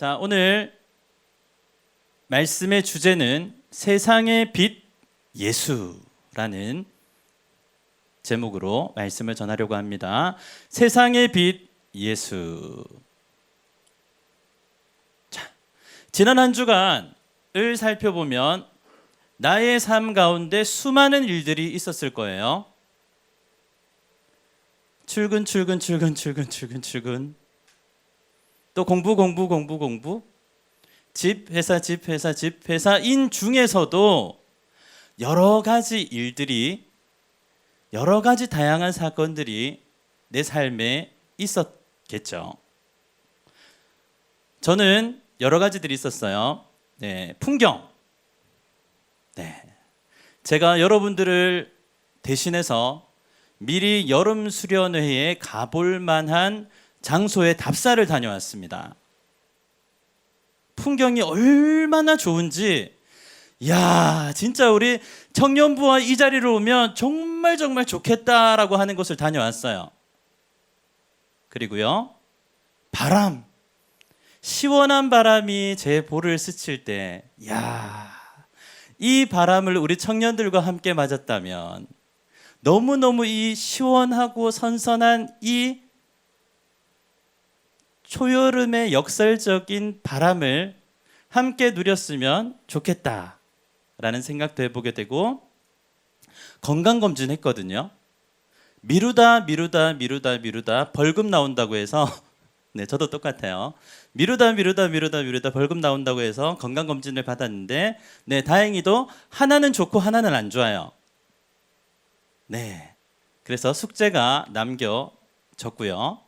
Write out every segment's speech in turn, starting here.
자, 오늘 말씀의 주제는 세상의 빛 예수라는 제목으로 말씀을 전하려고 합니다. 세상의 빛 예수. 자, 지난 한 주간을 살펴보면 나의 삶 가운데 수많은 일들이 있었을 거예요. 출근. 또 공부. 집, 회사인 중에서도 여러 가지 일들이, 여러 가지 다양한 사건들이 내 삶에 있었겠죠. 저는 여러 가지들이 있었어요. 풍경. 제가 여러분들을 대신해서 미리 여름 수련회에 가볼 만한 장소에 답사를 다녀왔습니다. 풍경이 얼마나 좋은지, 야, 진짜 우리 청년부와 이 자리로 오면 정말 좋겠다라고 하는 곳을 다녀왔어요. 그리고요, 바람, 시원한 바람이 제 볼을 스칠 때, 야, 이 바람을 우리 청년들과 함께 맞았다면 너무너무 이 시원하고 선선한 이 초여름의 역설적인 바람을 함께 누렸으면 좋겠다라는 생각도 해보게 되고, 건강검진 했거든요. 미루다 벌금 나온다고 해서 네, 저도 똑같아요. 미루다 벌금 나온다고 해서 건강검진을 받았는데, 네, 다행히도 하나는 좋고 하나는 안 좋아요. 네, 그래서 숙제가 남겨졌고요.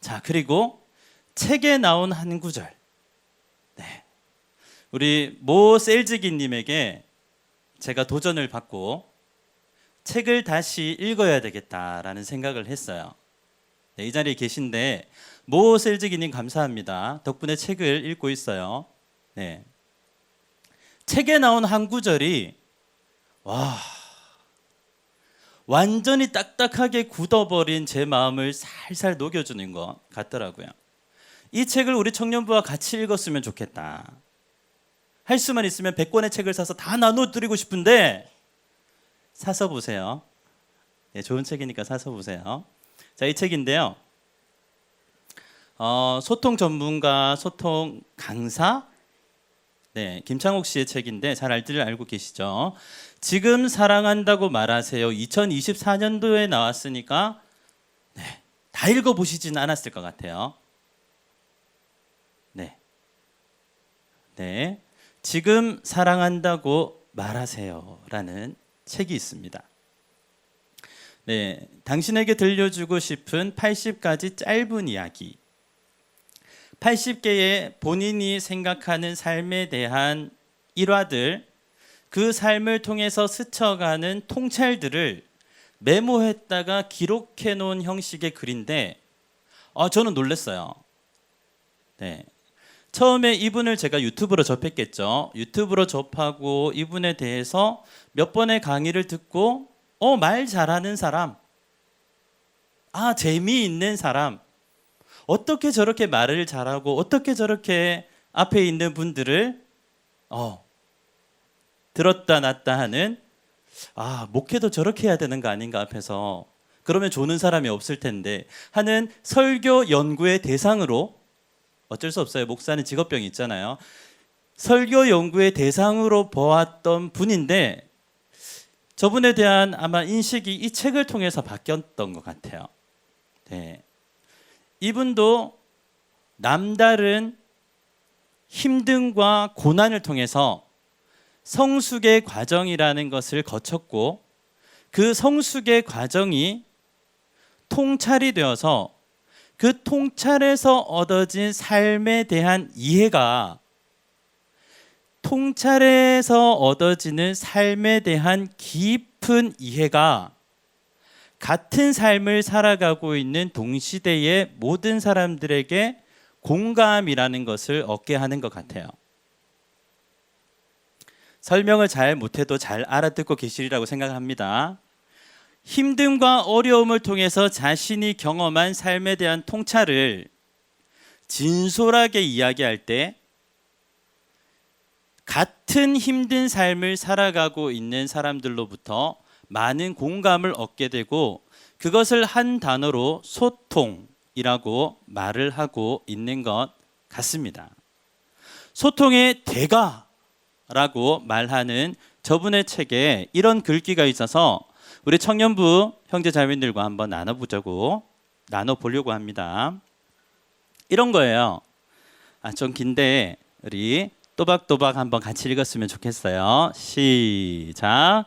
자, 그리고 책에 나온 한 구절. 네, 우리 모 셀즈기님에게 제가 도전을 받고 책을 다시 읽어야 되겠다라는 생각을 했어요. 네, 이 자리에 계신데 모 셀즈기님 감사합니다. 덕분에 책을 읽고 있어요. 네, 책에 나온 한 구절이 완전히 딱딱하게 굳어버린 제 마음을 살살 녹여주는 것 같더라고요. 이 책을 우리 청년부와 같이 읽었으면 좋겠다. 할 수만 있으면 100권의 책을 사서 다 나눠드리고 싶은데 사서 보세요. 네, 좋은 책이니까 사서 보세요. 자, 이 책인데요. 소통 전문가, 소통 강사, 네, 김창옥 씨의 책인데 잘 알고 계시죠? 지금 사랑한다고 말하세요. 2024년도에 나왔으니까 네, 다 읽어보시지는 않았을 것 같아요. 네, 지금 사랑한다고 말하세요라는 책이 있습니다. 네, 당신에게 들려주고 싶은 80가지 짧은 이야기, 80개의 본인이 생각하는 삶에 대한 일화들, 그 삶을 통해서 스쳐가는 통찰들을 메모했다가 기록해 놓은 형식의 글인데, 저는 놀랐어요. 네, 처음에 이분을 제가 유튜브로 접했겠죠. 유튜브로 접하고 이분에 대해서 몇 번의 강의를 듣고 말 잘하는 사람, 재미있는 사람, 어떻게 저렇게 말을 잘하고 어떻게 저렇게 앞에 있는 분들을 들었다 놨다 하는, 목회도 저렇게 해야 되는 거 아닌가 앞에서, 그러면 조는 사람이 없을 텐데 하는 설교 연구의 대상으로, 어쩔 수 없어요. 목사는 직업병이 있잖아요. 설교 연구의 대상으로 보았던 분인데, 저분에 대한 아마 인식이 이 책을 통해서 바뀌었던 것 같아요. 네. 이분도 남다른 힘듦과 고난을 통해서 성숙의 과정이라는 것을 거쳤고, 그 성숙의 과정이 통찰이 되어서 그 통찰에서 얻어진 삶에 대한 이해가, 통찰에서 얻어지는 삶에 대한 깊은 이해가 같은 삶을 살아가고 있는 동시대의 모든 사람들에게 공감이라는 것을 얻게 하는 것 같아요. 설명을 잘 못해도 잘 알아듣고 계시리라고 생각합니다. 힘듦과 어려움을 통해서 자신이 경험한 삶에 대한 통찰을 진솔하게 이야기할 때 같은 힘든 삶을 살아가고 있는 사람들로부터 많은 공감을 얻게 되고 그것을 한 단어로 소통이라고 말을 하고 있는 것 같습니다. 소통의 대가라고 말하는 저분의 책에 이런 글귀가 있어서 우리 청년부 형제자매들과 한번 나눠보려고 합니다. 이런 거예요. 좀 긴데 우리 또박또박 한번 같이 읽었으면 좋겠어요. 시작.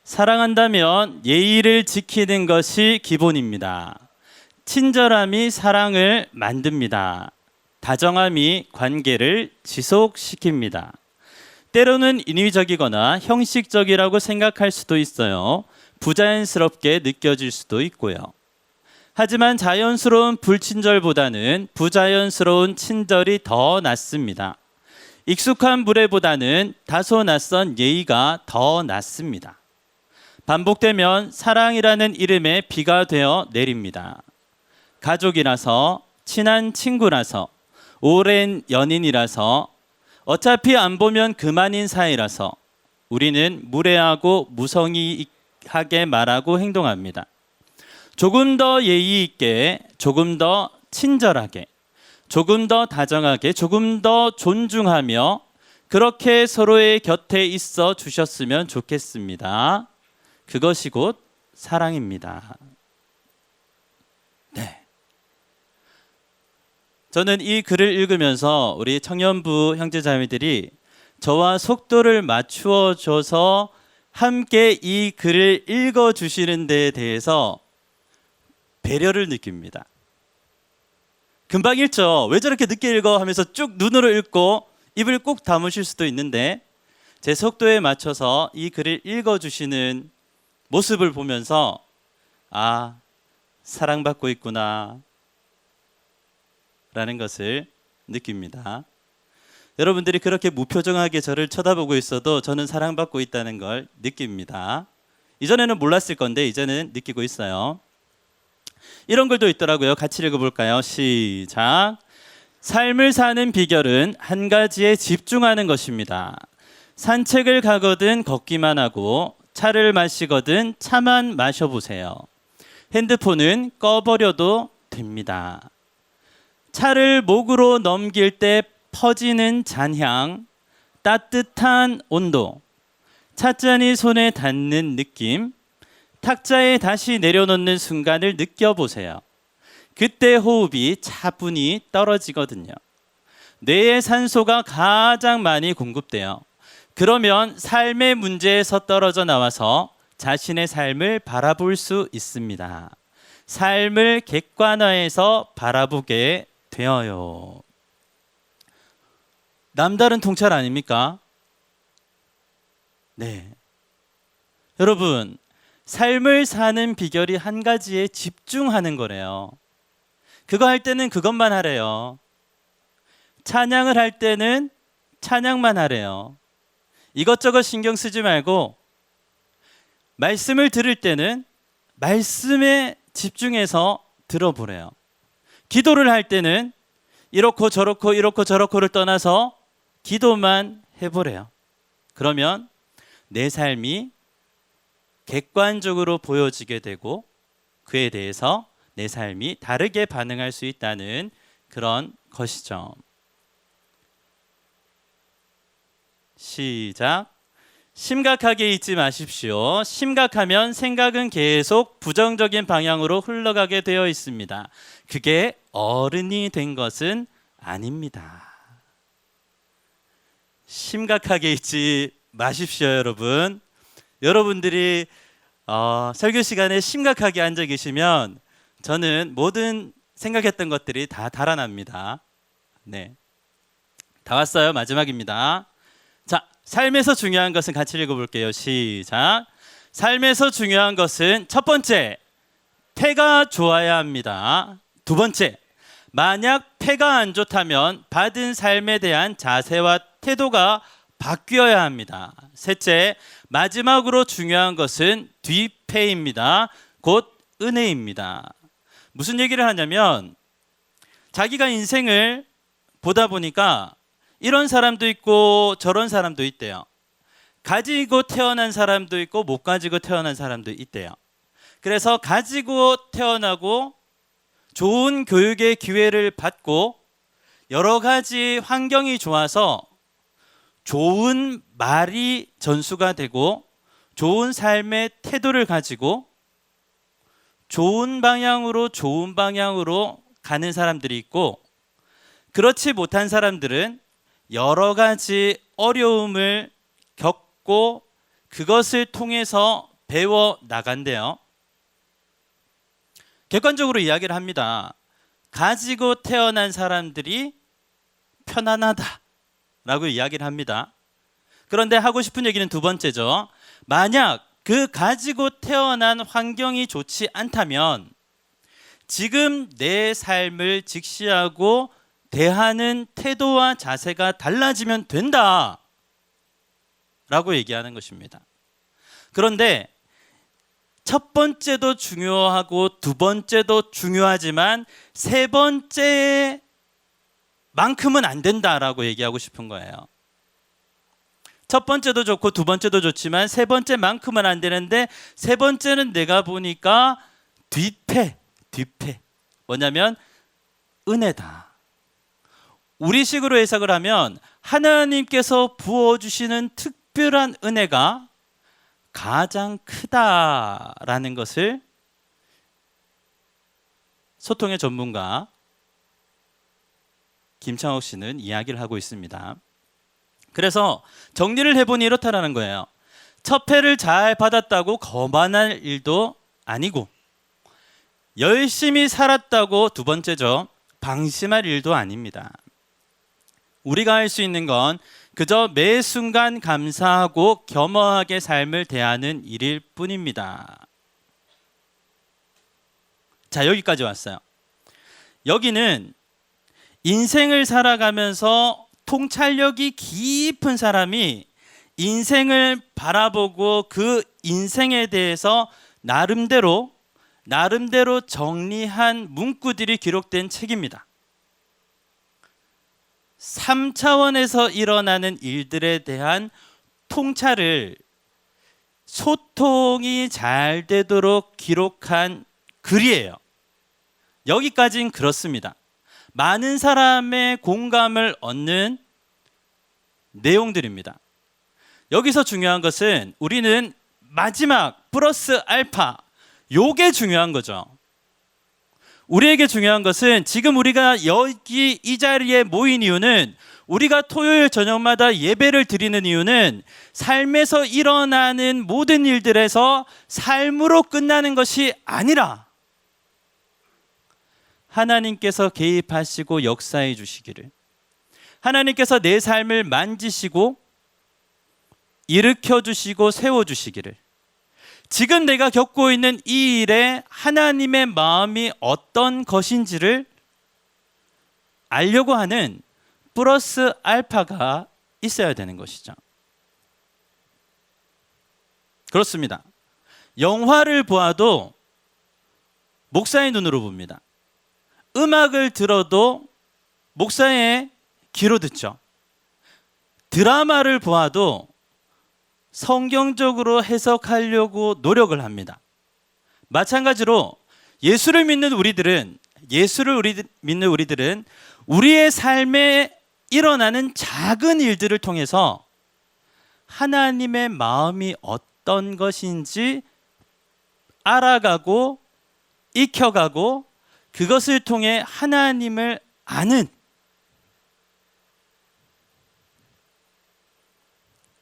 사랑한다면 예의를 지키는 것이 기본입니다. 친절함이 사랑을 만듭니다. 다정함이 관계를 지속시킵니다. 때로는 인위적이거나 형식적이라고 생각할 수도 있어요. 부자연스럽게 느껴질 수도 있고요. 하지만 자연스러운 불친절보다는 부자연스러운 친절이 더 낫습니다. 익숙한 무례보다는 다소 낯선 예의가 더 낫습니다. 반복되면 사랑이라는 이름에 비가 되어 내립니다. 가족이라서, 친한 친구라서, 오랜 연인이라서, 어차피 안 보면 그만인 사이라서 우리는 무례하고 무성의하게 말하고 행동합니다. 조금 더 예의 있게, 조금 더 친절하게, 조금 더 다정하게, 조금 더 존중하며 그렇게 서로의 곁에 있어 주셨으면 좋겠습니다. 그것이 곧 사랑입니다. 네. 저는 이 글을 읽으면서 우리 청년부 형제자매들이 저와 속도를 맞추어 줘서 함께 이 글을 읽어 주시는 데에 대해서 배려를 느낍니다. 금방 읽죠. 왜 저렇게 늦게 읽어 하면서 쭉 눈으로 읽고 입을 꼭 다무실 수도 있는데 제 속도에 맞춰서 이 글을 읽어주시는 모습을 보면서 아, 사랑받고 있구나 라는 것을 느낍니다. 여러분들이 그렇게 무표정하게 저를 쳐다보고 있어도 저는 사랑받고 있다는 걸 느낍니다. 이전에는 몰랐을 건데 이제는 느끼고 있어요. 이런 글도 있더라고요. 같이 읽어볼까요? 시작. 삶을 사는 비결은 한 가지에 집중하는 것입니다. 산책을 가거든 걷기만 하고 차를 마시거든 차만 마셔보세요. 핸드폰은 꺼버려도 됩니다. 차를 목으로 넘길 때 퍼지는 잔향, 따뜻한 온도, 찻잔이 손에 닿는 느낌, 탁자에 다시 내려놓는 순간을 느껴보세요. 그때 호흡이 차분히 떨어지거든요. 뇌에 산소가 가장 많이 공급돼요. 그러면 삶의 문제에서 떨어져 나와서 자신의 삶을 바라볼 수 있습니다. 삶을 객관화해서 바라보게 되어요. 남다른 통찰 아닙니까? 네. 여러분, 삶을 사는 비결이 한 가지에 집중하는 거래요. 그거 할 때는 그것만 하래요. 찬양을 할 때는 찬양만 하래요. 이것저것 신경 쓰지 말고 말씀을 들을 때는 말씀에 집중해서 들어보래요. 기도를 할 때는 이렇고 저렇고를 떠나서 기도만 해보래요. 그러면 내 삶이 객관적으로 보여지게 되고 그에 대해서 내 삶이 다르게 반응할 수 있다는 그런 것이죠. 시작. 심각하게 있지 마십시오. 심각하면 생각은 계속 부정적인 방향으로 흘러가게 되어 있습니다. 그게 어른이 된 것은 아닙니다. 심각하게 있지 마십시오, 여러분. 여러분들이 설교 시간에 심각하게 앉아 계시면 저는 모든 생각했던 것들이 다 달아납니다. 네, 다 왔어요. 마지막입니다. 자, 삶에서 중요한 것은 같이 읽어볼게요. 시작. 삶에서 중요한 것은 첫 번째, 폐가 좋아야 합니다. 두 번째, 만약 폐가 안 좋다면 받은 삶에 대한 자세와 태도가 바뀌어야 합니다. 셋째, 마지막으로 중요한 것은 뒷폐입니다. 곧 은혜입니다. 무슨 얘기를 하냐면 자기가 인생을 보다 보니까 이런 사람도 있고 저런 사람도 있대요. 가지고 태어난 사람도 있고 못 가지고 태어난 사람도 있대요. 그래서 가지고 태어나고 좋은 교육의 기회를 받고 여러 가지 환경이 좋아서 좋은 말이 전수가 되고 좋은 삶의 태도를 가지고 좋은 방향으로 가는 사람들이 있고, 그렇지 못한 사람들은 여러 가지 어려움을 겪고 그것을 통해서 배워 나간대요. 객관적으로 이야기를 합니다. 가지고 태어난 사람들이 편안하다라고 이야기를 합니다. 그런데 하고 싶은 얘기는 두 번째죠. 만약 그 가지고 태어난 환경이 좋지 않다면 지금 내 삶을 직시하고 대하는 태도와 자세가 달라지면 된다 라고 얘기하는 것입니다. 그런데 첫 번째도 중요하고 두 번째도 중요하지만 세 번째만큼은 안 된다라고 얘기하고 싶은 거예요. 첫 번째도 좋고 두 번째도 좋지만 세 번째만큼은 안 되는데, 세 번째는 내가 보니까 뒤패. 뭐냐면 은혜다. 우리식으로 해석을 하면 하나님께서 부어주시는 특별한 은혜가 가장 크다라는 것을 소통의 전문가 김창옥 씨는 이야기를 하고 있습니다. 그래서 정리를 해보니 이렇다라는 거예요. 첫 회를 잘 받았다고 거만할 일도 아니고, 열심히 살았다고 두 번째죠, 방심할 일도 아닙니다. 우리가 할 수 있는 건 그저 매 순간 감사하고 겸허하게 삶을 대하는 일일 뿐입니다. 자, 여기까지 왔어요. 여기는 인생을 살아가면서 통찰력이 깊은 사람이 인생을 바라보고 그 인생에 대해서 나름대로 정리한 문구들이 기록된 책입니다. 3차원에서 일어나는 일들에 대한 통찰을 소통이 잘 되도록 기록한 글이에요. 여기까지는 그렇습니다. 많은 사람의 공감을 얻는 내용들입니다. 여기서 중요한 것은 우리는 마지막 플러스 알파, 요게 중요한 거죠. 우리에게 중요한 것은 지금 우리가 여기 이 자리에 모인 이유는, 우리가 토요일 저녁마다 예배를 드리는 이유는 삶에서 일어나는 모든 일들에서 삶으로 끝나는 것이 아니라 하나님께서 개입하시고 역사해 주시기를, 하나님께서 내 삶을 만지시고 일으켜 주시고 세워 주시기를, 지금 내가 겪고 있는 이 일에 하나님의 마음이 어떤 것인지를 알려고 하는 플러스 알파가 있어야 되는 것이죠. 그렇습니다. 영화를 보아도 목사의 눈으로 봅니다. 음악을 들어도 목사의 귀로 듣죠. 드라마를 보아도 성경적으로 해석하려고 노력을 합니다. 마찬가지로 예수를 믿는 우리들은 우리의 삶에 일어나는 작은 일들을 통해서 하나님의 마음이 어떤 것인지 알아가고 익혀가고 그것을 통해 하나님을 아는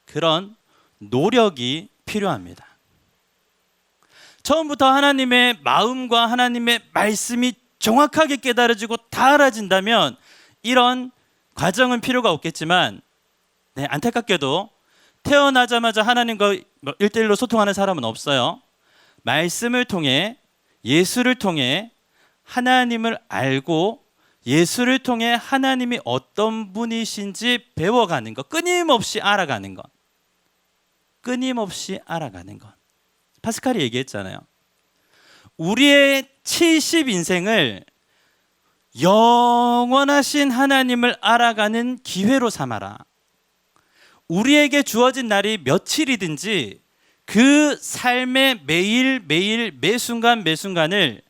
그런 노력이 필요합니다. 처음부터 하나님의 마음과 하나님의 말씀이 정확하게 깨달아지고 다 알아진다면 이런 과정은 필요가 없겠지만, 안타깝게도 태어나자마자 하나님과 1대1로 소통하는 사람은 없어요. 말씀을 통해, 예수를 통해 하나님을 알고 예수를 통해 하나님이 어떤 분이신지 배워가는 것, 끊임없이 알아가는 것. 파스칼이 얘기했잖아요. 우리의 70인생을 영원하신 하나님을 알아가는 기회로 삼아라. 우리에게 주어진 날이 며칠이든지 그 삶의 매일 매 순간 매 순간을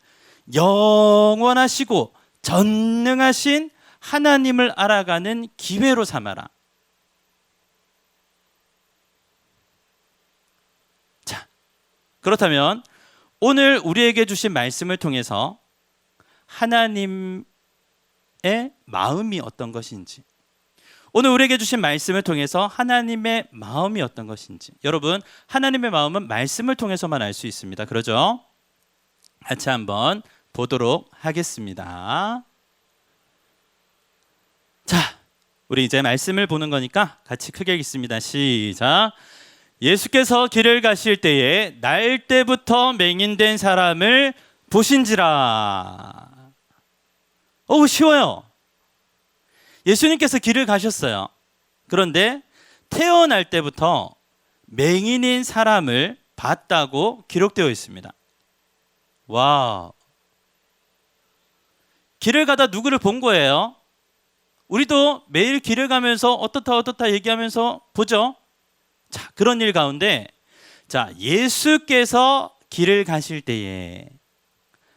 영원하시고 전능하신 하나님을 알아가는 기회로 삼아라. 자, 그렇다면 오늘 우리에게 주신 말씀을 통해서 하나님의 마음이 어떤 것인지, 오늘 우리에게 주신 말씀을 통해서 하나님의 마음이 어떤 것인지, 여러분, 하나님의 마음은 말씀을 통해서만 알 수 있습니다. 그러죠? 같이 한번 보도록 하겠습니다. 자, 우리 이제 말씀을 보는 거니까 같이 크게 읽습니다. 시작. 예수께서 길을 가실 때에 날 때부터 맹인된 사람을 보신지라. 쉬워요. 예수님께서 길을 가셨어요. 그런데 태어날 때부터 맹인인 사람을 봤다고 기록되어 있습니다. 와, 길을 가다 누구를 본 거예요? 우리도 매일 길을 가면서 어떻다 얘기하면서 보죠. 자, 그런 일 가운데, 자, 예수께서 길을 가실 때에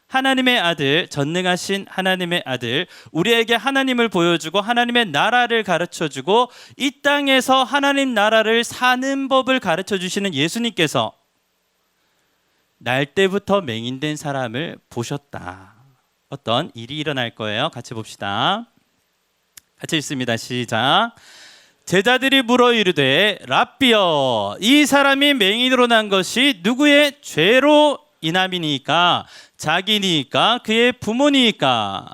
하나님의 아들, 전능하신 하나님의 아들, 우리에게 하나님을 보여주고 하나님의 나라를 가르쳐주고 이 땅에서 하나님 나라를 사는 법을 가르쳐 주시는 예수님께서 날 때부터 맹인된 사람을 보셨다. 어떤 일이 일어날 거예요. 같이 봅시다. 같이 읽습니다. 시작. 제자들이 물어 이르되 랍비여, 이 사람이 맹인으로 난 것이 누구의 죄로 인함이니까? 자기니까? 그의 부모니까?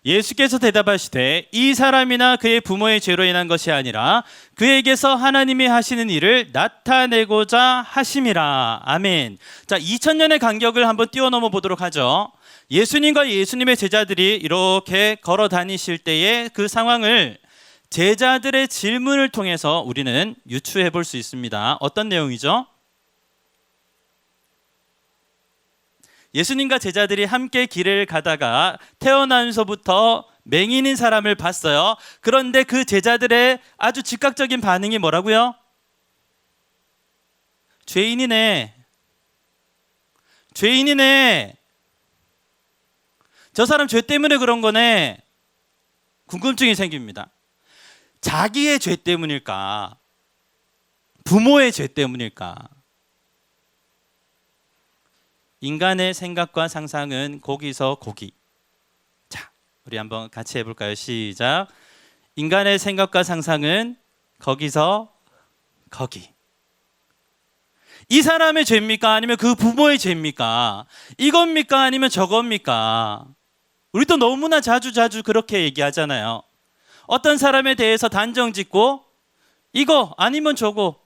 예수께서 대답하시되 이 사람이나 그의 부모의 죄로 인한 것이 아니라 그에게서 하나님이 하시는 일을 나타내고자 하심이라. 아멘. 자, 2000년의 간격을 한번 뛰어넘어 보도록 하죠. 예수님과 예수님의 제자들이 이렇게 걸어 다니실 때의 그 상황을 제자들의 질문을 통해서 우리는 유추해 볼 수 있습니다. 어떤 내용이죠? 예수님과 제자들이 함께 길을 가다가 태어나면서부터 맹인인 사람을 봤어요. 그런데 그 제자들의 아주 즉각적인 반응이 뭐라고요? 죄인이네. 죄인이네. 저 사람 죄 때문에 그런 거네. 궁금증이 생깁니다. 자기의 죄 때문일까? 부모의 죄 때문일까? 인간의 생각과 상상은 거기서 거기. 자, 우리 한번 같이 해볼까요? 시작. 인간의 생각과 상상은 거기서 거기. 이 사람의 죄입니까? 아니면 그 부모의 죄입니까? 이겁니까? 아니면 저겁니까? 우리도 너무나 자주 그렇게 얘기하잖아요. 어떤 사람에 대해서 단정 짓고 이거 아니면 저거.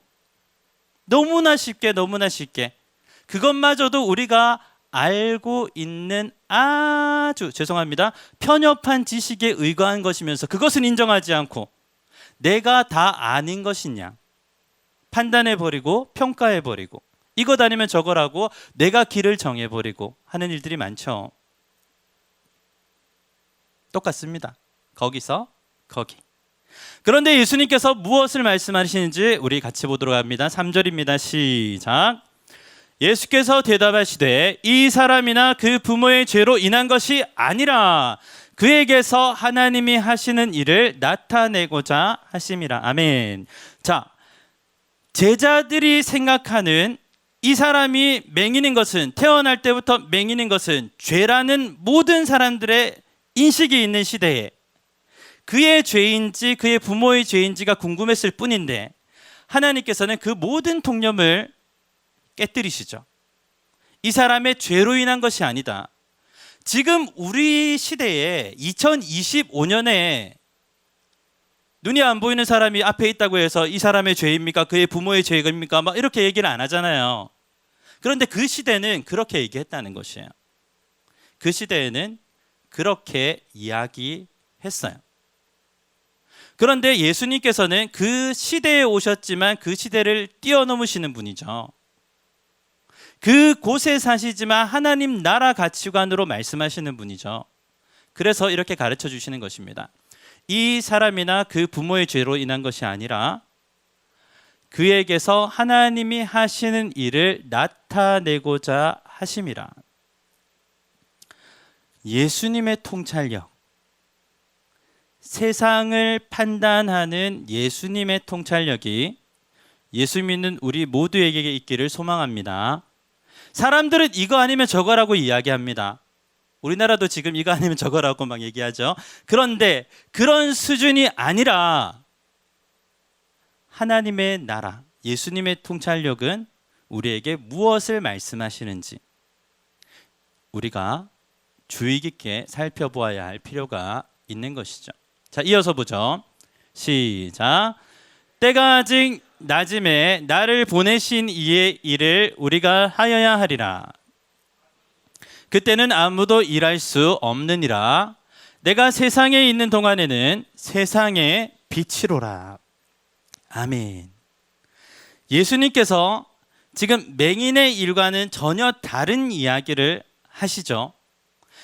너무나 쉽게 그것마저도 우리가 알고 있는 아주 죄송합니다. 편협한 지식에 의거한 것이면서 그것은 인정하지 않고 내가 다 아는 것이냐 판단해버리고 평가해버리고 이것 아니면 저거라고 내가 길을 정해버리고 하는 일들이 많죠. 똑같습니다. 거기서 거기. 그런데 예수님께서 무엇을 말씀하시는지 우리 같이 보도록 합니다. 3절입니다. 시작. 예수께서 대답하시되 이 사람이나 그 부모의 죄로 인한 것이 아니라 그에게서 하나님이 하시는 일을 나타내고자 하심이라. 아멘. 자, 제자들이 생각하는 이 사람이 맹인인 것은, 태어날 때부터 맹인인 것은 죄라는 모든 사람들의 인식이 있는 시대에 그의 죄인지 그의 부모의 죄인지가 궁금했을 뿐인데 하나님께서는 그 모든 통념을 깨뜨리시죠. 이 사람의 죄로 인한 것이 아니다. 지금 우리 시대에 2025년에 눈이 안 보이는 사람이 앞에 있다고 해서 이 사람의 죄입니까? 그의 부모의 죄입니까? 막 이렇게 얘기를 안 하잖아요. 그런데 그 시대는 그렇게 얘기했다는 것이에요. 그 시대에는 그렇게 이야기했어요. 그런데 예수님께서는 그 시대에 오셨지만 그 시대를 뛰어넘으시는 분이죠. 그 곳에 사시지만 하나님 나라 가치관으로 말씀하시는 분이죠. 그래서 이렇게 가르쳐 주시는 것입니다. 이 사람이나 그 부모의 죄로 인한 것이 아니라 그에게서 하나님이 하시는 일을 나타내고자 하심이라. 예수님의 통찰력, 세상을 판단하는 예수님의 통찰력이 예수 믿는 우리 모두에게 있기를 소망합니다. 사람들은 이거 아니면 저거라고 이야기합니다. 우리나라도 지금 이거 아니면 저거라고 막 얘기하죠. 그런데 그런 수준이 아니라 하나님의 나라, 예수님의 통찰력은 우리에게 무엇을 말씀하시는지 우리가 주의 깊게 살펴보아야 할 필요가 있는 것이죠. 자, 이어서 보죠. 시작. 때가 아직 낮음에 나를 보내신 이의 일을 우리가 하여야 하리라. 그때는 아무도 일할 수 없느니라. 내가 세상에 있는 동안에는 세상의 빛이로라. 아멘. 예수님께서 지금 맹인의 일과는 전혀 다른 이야기를 하시죠.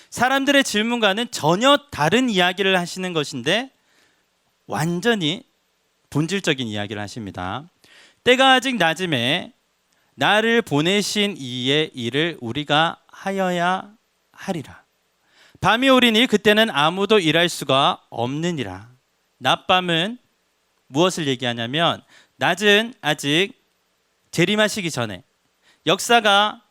사람들의 질문과는 전혀 다른 이야기를 하시는 것인데 완전히 본질적인 이야기를 하십니다. 때가 아직 낮음에 나를 보내신 이의 일을 우리가 하여야 하리라. 밤이 오리니 그때는 아무도 일할 수가 없느니라. 낮밤은 무엇을 얘기하냐면 낮은 아직 재림하시기 전에 역사가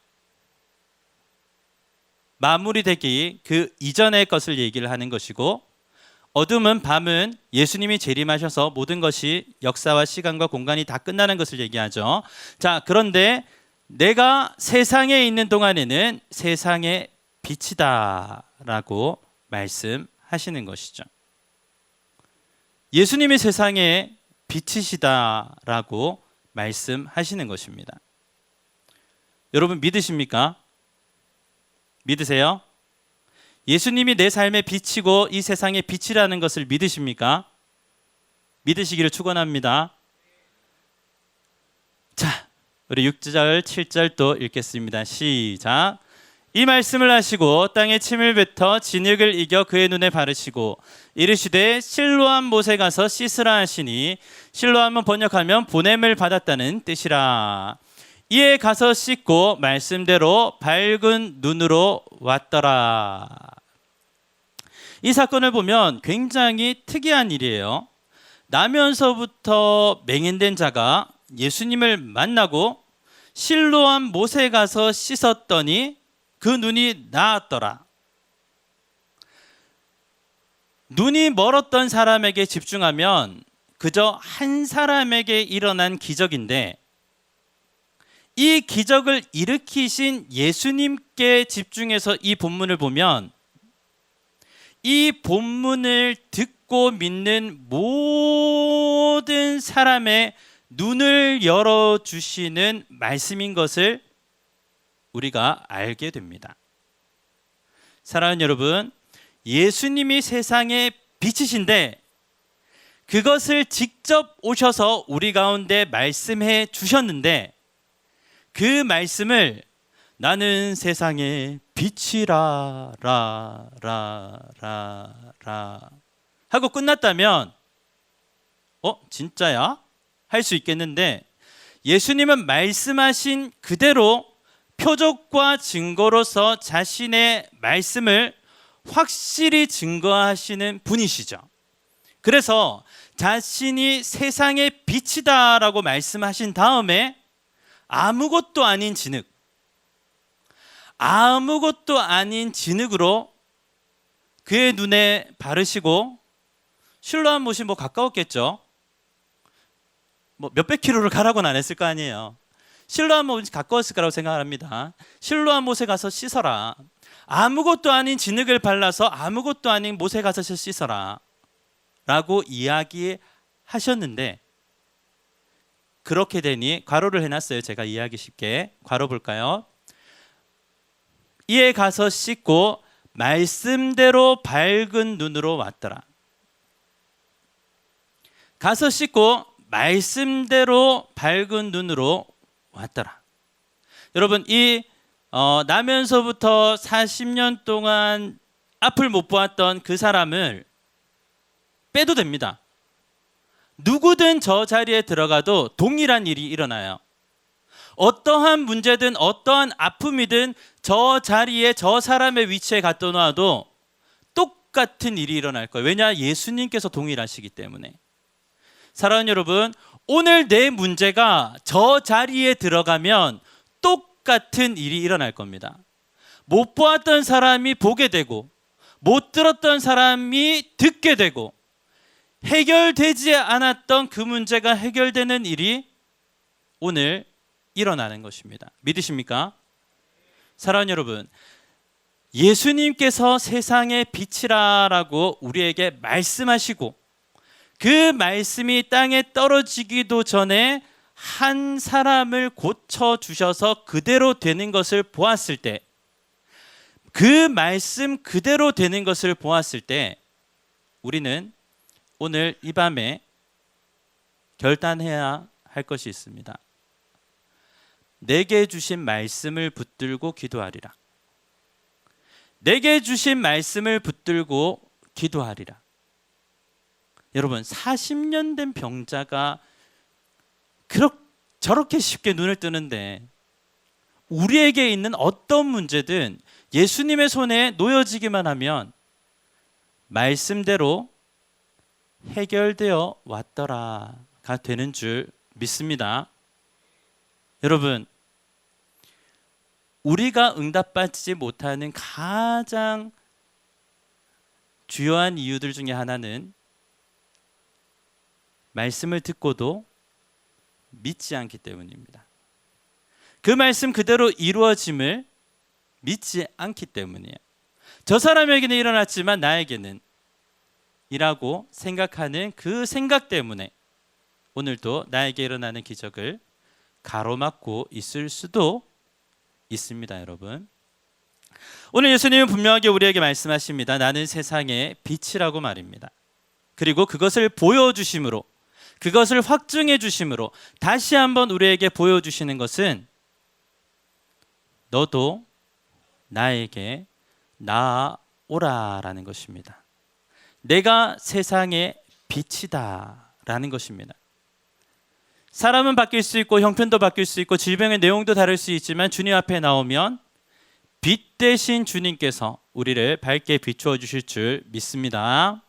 마무리되기 그 이전의 것을 얘기를 하는 것이고, 어둠은 밤은 예수님이 재림하셔서 모든 것이 역사와 시간과 공간이 다 끝나는 것을 얘기하죠. 자, 그런데 내가 세상에 있는 동안에는 세상의 빛이다 라고 말씀하시는 것이죠. 예수님이 세상의 빛이시다 라고 말씀하시는 것입니다. 여러분 믿으십니까? 믿으세요? 예수님이 내 삶의 빛이고 이 세상의 빛이라는 것을 믿으십니까? 믿으시기를 축원합니다. 자, 우리 6절 7절 또 읽겠습니다. 시작. 이 말씀을 하시고 땅에 침을 뱉어 진흙을 이겨 그의 눈에 바르시고 이르시되 실로암 못에 가서 씻으라 하시니, 실로암은 번역하면 보냄을 받았다는 뜻이라. 이에 가서 씻고 말씀대로 밝은 눈으로 왔더라. 이 사건을 보면 굉장히 특이한 일이에요. 나면서부터 맹인된 자가 예수님을 만나고 실로암 못에 가서 씻었더니 그 눈이 나았더라. 눈이 멀었던 사람에게 집중하면 그저 한 사람에게 일어난 기적인데, 이 기적을 일으키신 예수님께 집중해서 이 본문을 보면 이 본문을 듣고 믿는 모든 사람의 눈을 열어주시는 말씀인 것을 우리가 알게 됩니다. 사랑하는 여러분, 예수님이 세상의 빛이신데 그것을 직접 오셔서 우리 가운데 말씀해 주셨는데, 그 말씀을 나는 세상의 빛이라 하고 끝났다면 진짜야? 할 수 있겠는데, 예수님은 말씀하신 그대로 표적과 증거로서 자신의 말씀을 확실히 증거하시는 분이시죠. 그래서 자신이 세상의 빛이다라고 말씀하신 다음에 아무것도 아닌 진흙으로 그의 눈에 바르시고, 실로암 못이 가까웠겠죠. 몇백 킬로를 가라고는 안 했을 거 아니에요. 실로암 못이 가까웠을 거라고 생각합니다. 실로암 못에 가서 씻어라. 아무것도 아닌 진흙을 발라서 아무것도 아닌 못에 가서 씻어라 라고 이야기하셨는데, 그렇게 되니 괄호를 해놨어요. 제가 이해하기 쉽게 괄호 볼까요? 이에 가서 씻고 말씀대로 밝은 눈으로 왔더라. 가서 씻고 말씀대로 밝은 눈으로 왔더라. 여러분, 이 나면서부터 40년 동안 앞을 못 보았던 그 사람을 빼도 됩니다. 누구든 저 자리에 들어가도 동일한 일이 일어나요. 어떠한 문제든 어떠한 아픔이든 저 자리에 저 사람의 위치에 갖다 놔도 똑같은 일이 일어날 거예요. 왜냐? 예수님께서 동일하시기 때문에. 사랑하는 여러분, 오늘 내 문제가 저 자리에 들어가면 똑같은 일이 일어날 겁니다. 못 보았던 사람이 보게 되고 못 들었던 사람이 듣게 되고 해결되지 않았던 그 문제가 해결되는 일이 오늘 일어나는 것입니다. 믿으십니까? 사랑하는 여러분, 예수님께서 세상의 빛이라고 우리에게 말씀하시고 그 말씀이 땅에 떨어지기도 전에 한 사람을 고쳐주셔서 그대로 되는 것을 보았을 때, 그 말씀 그대로 되는 것을 보았을 때 우리는 오늘 이 밤에 결단해야 할 것이 있습니다. 내게 주신 말씀을 붙들고 기도하리라. 내게 주신 말씀을 붙들고 기도하리라. 여러분, 40년 된 병자가 저렇게 쉽게 눈을 뜨는데 우리에게 있는 어떤 문제든 예수님의 손에 놓여지기만 하면 말씀대로 해결되어 왔더라가 되는 줄 믿습니다. 여러분, 우리가 응답받지 못하는 가장 주요한 이유들 중에 하나는 말씀을 듣고도 믿지 않기 때문입니다. 그 말씀 그대로 이루어짐을 믿지 않기 때문이에요. 저 사람에게는 일어났지만 나에게는 이라고 생각하는 그 생각 때문에 오늘도 나에게 일어나는 기적을 가로막고 있을 수도 있습니다. 여러분, 오늘 예수님은 분명하게 우리에게 말씀하십니다. 나는 세상의 빛이라고 말입니다. 그리고 그것을 보여주심으로, 그것을 확증해 주심으로 다시 한번 우리에게 보여주시는 것은 너도 나에게 나아오라라는 것입니다. 내가 세상의 빛이다 라는 것입니다. 사람은 바뀔 수 있고 형편도 바뀔 수 있고 질병의 내용도 다를 수 있지만 주님 앞에 나오면 빛 대신 주님께서 우리를 밝게 비추어 주실 줄 믿습니다.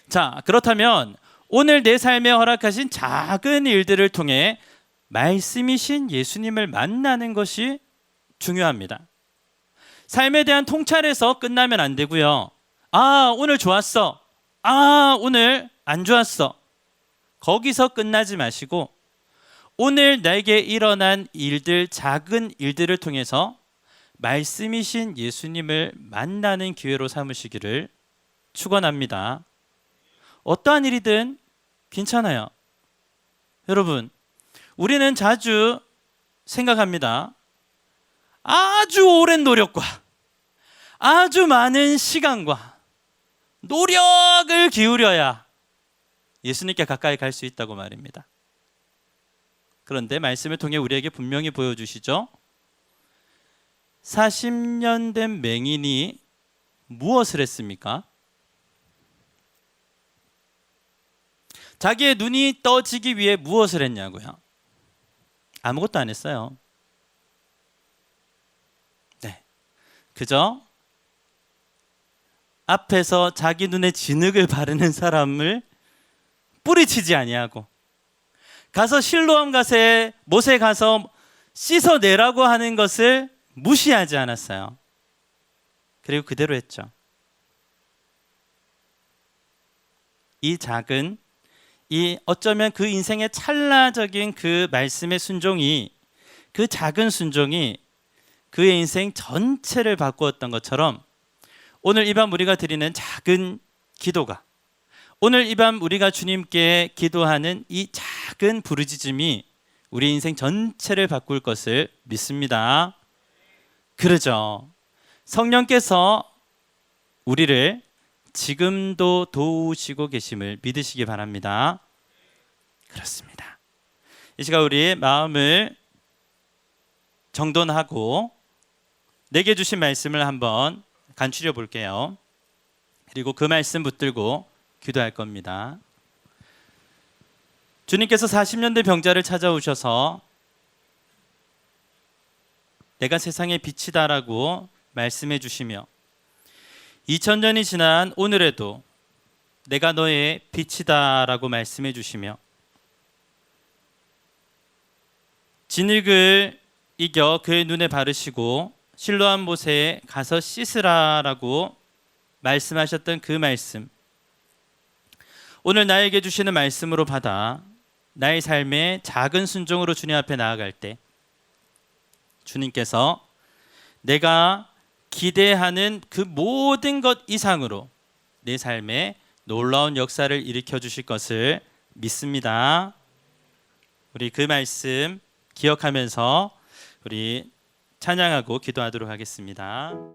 자, 그렇다면 오늘 내 삶에 허락하신 작은 일들을 통해 말씀이신 예수님을 만나는 것이 중요합니다. 삶에 대한 통찰에서 끝나면 안 되고요. 아, 오늘 좋았어. 아, 오늘 안 좋았어. 거기서 끝나지 마시고 오늘 내게 일어난 일들, 작은 일들을 통해서 말씀이신 예수님을 만나는 기회로 삼으시기를 축원합니다. 어떠한 일이든 괜찮아요. 여러분, 우리는 자주 생각합니다. 아주 오랜 노력과 아주 많은 시간과 노력을 기울여야 예수님께 가까이 갈 수 있다고 말입니다. 그런데 말씀을 통해 우리에게 분명히 보여주시죠. 40년 된 맹인이 무엇을 했습니까? 자기의 눈이 떠지기 위해 무엇을 했냐고요? 아무것도 안 했어요. 네, 그저 앞에서 자기 눈에 진흙을 바르는 사람을 뿌리치지 아니하고 가서 실로암 갓에 못에 가서 씻어내라고 하는 것을 무시하지 않았어요. 그리고 그대로 했죠. 이 작은, 이 어쩌면 그 인생의 찰나적인 그 말씀의 순종이, 그 작은 순종이 그의 인생 전체를 바꾸었던 것처럼 오늘 이 밤 우리가 드리는 작은 기도가, 오늘 이 밤 우리가 주님께 기도하는 이 작은 부르짖음이 우리 인생 전체를 바꿀 것을 믿습니다. 그러죠. 성령께서 우리를 지금도 도우시고 계심을 믿으시기 바랍니다. 그렇습니다. 이 시간 우리 마음을 정돈하고 내게 주신 말씀을 한번 간추려 볼게요. 그리고 그 말씀 붙들고 기도할 겁니다. 주님께서 40년 된 병자를 찾아오셔서 내가 세상의 빛이다라고 말씀해 주시며 2000년이 지난 오늘에도 내가 너의 빛이다라고 말씀해 주시며 진흙을 이겨 그의 눈에 바르시고 실로암 못에 가서 씻으라라고 말씀하셨던 그 말씀, 오늘 나에게 주시는 말씀으로 받아 나의 삶의 작은 순종으로 주님 앞에 나아갈 때 주님께서 내가 기대하는 그 모든 것 이상으로 내 삶에 놀라운 역사를 일으켜 주실 것을 믿습니다. 우리 그 말씀 기억하면서 우리 찬양하고 기도하도록 하겠습니다.